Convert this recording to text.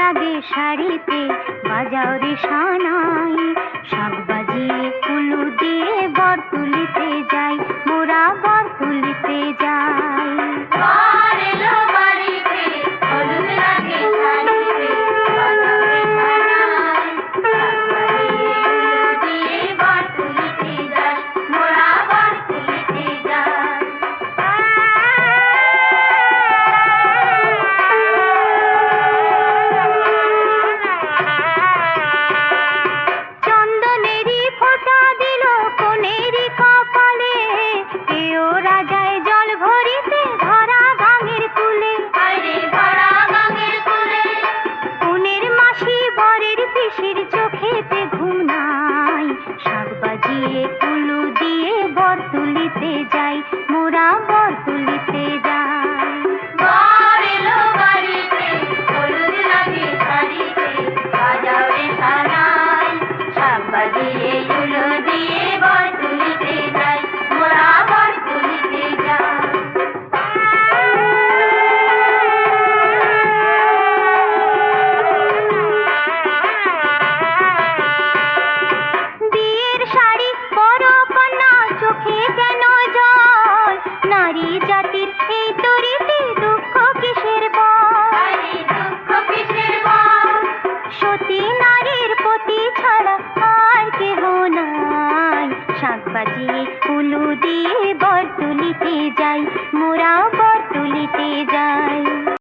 লাগে শাড়িতে, বাজাও রে সানাই। শাক বাজিয়ে কুলু দিয়ে বর তুলিতে যাই, মোরা বর তুলিতে যাই। বর এলো বাড়িতে, হলুদ লাগে শাড়িতে, বাজাও রে সানাই। শাক বাজিয়ে কুলু দিয়ে বর তুলিতে যাই, মোরা বর তুলিতে যাই। চন্দনেরই ফোঁটা দিল কোনেরই কপালে, কেউ রাজায় জল ভরিতে ধরা গাঙের কুলে। ধরা গাঙের কুলে কোনের মাসি বরের পিসির চোখেতে ঘুম নাই। শাক বাজিয়ে কুলু দিয়ে বর তুলিতে যাই, মোরা বর তুলিতে যাই। বর এলো বাড়িতে, হলুদ লাগে শাড়িতে, বাজাও রে সানাই। শাক বাজিয়ে কুলু দিয়ে বর তুলিতে যাই, মোরা বর তুলিতে যাই। বিয়ের শাড়ি বড় কন্যা, চোখে কেন জল? নারী জাতির এই তরিতে দুঃখ কিসের বল? দুঃখ কিসের বল? সতী নারীর পতি ছাড়া আর কেহ নাই। শাক বাজিয়ে কুলু দিয়ে বর তুলিতে যাই, মোরা বর তুলিতে